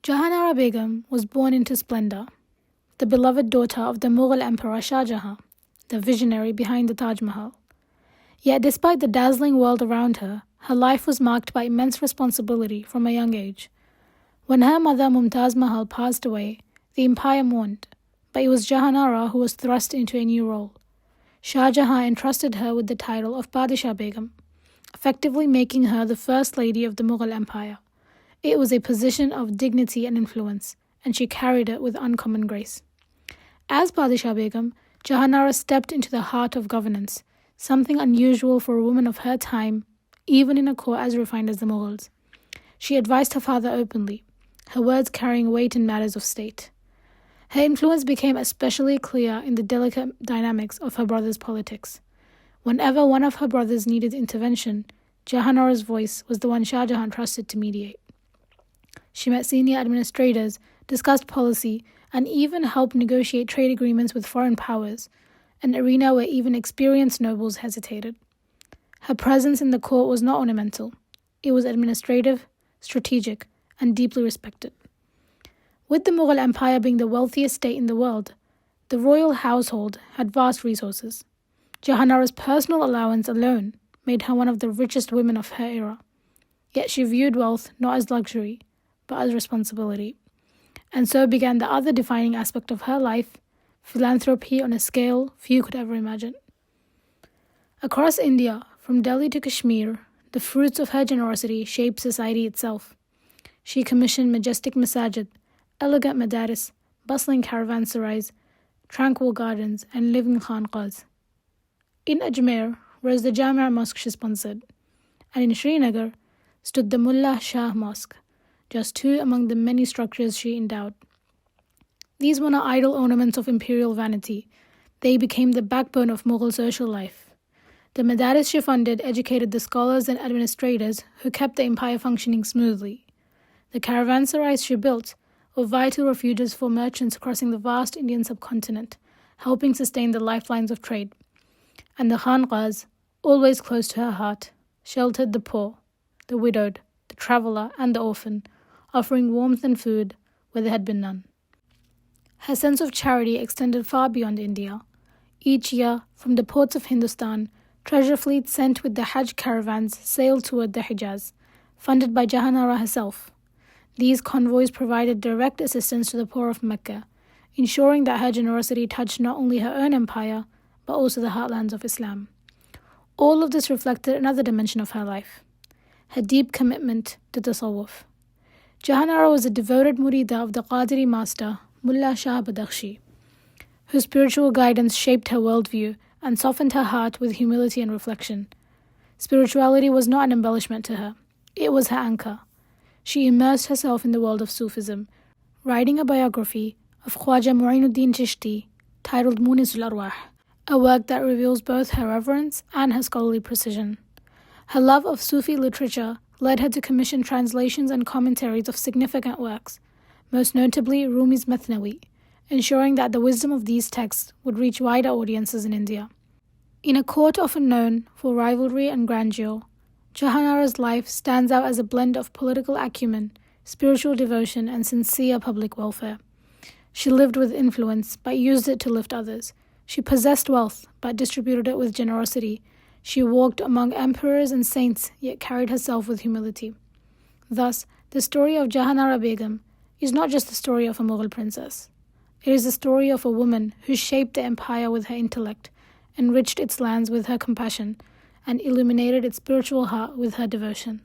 Jahanara Begum was born into splendor, the beloved daughter of the Mughal Emperor Shah Jahan, the visionary behind the Taj Mahal. Yet despite the dazzling world around her, her life was marked by immense responsibility from a young age. When her mother Mumtaz Mahal passed away, the empire mourned, but it was Jahanara who was thrust into a new role. Shah Jahan entrusted her with the title of Padishah Begum, effectively making her the first lady of the Mughal Empire. It was a position of dignity and influence, and she carried it with uncommon grace. As Padishah Begum, Jahanara stepped into the heart of governance, something unusual for a woman of her time, even in a court as refined as the Mughals. She advised her father openly, her words carrying weight in matters of state. Her influence became especially clear in the delicate dynamics of her brother's politics. Whenever one of her brothers needed intervention, Jahanara's voice was the one Shah Jahan trusted to mediate. She met senior administrators, discussed policy, and even helped negotiate trade agreements with foreign powers, an arena where even experienced nobles hesitated. Her presence in the court was not ornamental. It was administrative, strategic, and deeply respected. With the Mughal Empire being the wealthiest state in the world, the royal household had vast resources. Jahanara's personal allowance alone made her one of the richest women of her era. Yet she viewed wealth not as luxury, but as responsibility. And so began the other defining aspect of her life, philanthropy on a scale few could ever imagine. Across India, from Delhi to Kashmir, the fruits of her generosity shaped society itself. She commissioned majestic masajid, elegant madaris, bustling caravansarais, tranquil gardens, and living Khānaqāhs. In Ajmer rose the Jami' Mosque she sponsored, and in Srinagar stood the Mullah Shah Mosque, just two among the many structures she endowed. These were not idle ornaments of imperial vanity. They became the backbone of Mughal social life. The madaris she funded educated the scholars and administrators who kept the empire functioning smoothly. The caravansarais she built were vital refuges for merchants crossing the vast Indian subcontinent, helping sustain the lifelines of trade. And the Khānaqāhs, always close to her heart, sheltered the poor, the widowed, the traveller, and the orphan, offering warmth and food where there had been none. Her sense of charity extended far beyond India. Each year, from the ports of Hindustan, treasure fleets sent with the Hajj caravans sailed toward the Hijaz, funded by Jahanara herself. These convoys provided direct assistance to the poor of Mecca, ensuring that her generosity touched not only her own empire, but also the heartlands of Islam. All of this reflected another dimension of her life, her deep commitment to tasawwuf. Jahanara was a devoted murida of the Qadiri master, Mullah Shah Badakhshi, whose spiritual guidance shaped her worldview and softened her heart with humility and reflection. Spirituality was not an embellishment to her, it was her anchor. She immersed herself in the world of Sufism, writing a biography of Khwaja Mu'inuddin Chishti titled Munisul Arwah, a work that reveals both her reverence and her scholarly precision. Her love of Sufi literature led her to commission translations and commentaries of significant works, most notably Rumi's Mathnawi, ensuring that the wisdom of these texts would reach wider audiences in India. In a court often known for rivalry and grandeur, Jahanara's life stands out as a blend of political acumen, spiritual devotion, and sincere public welfare. She lived with influence, but used it to lift others. She possessed wealth, but distributed it with generosity. She walked among emperors and saints, yet carried herself with humility. Thus, the story of Jahanara Begum is not just the story of a Mughal princess. It is the story of a woman who shaped the empire with her intellect, enriched its lands with her compassion, and illuminated its spiritual heart with her devotion.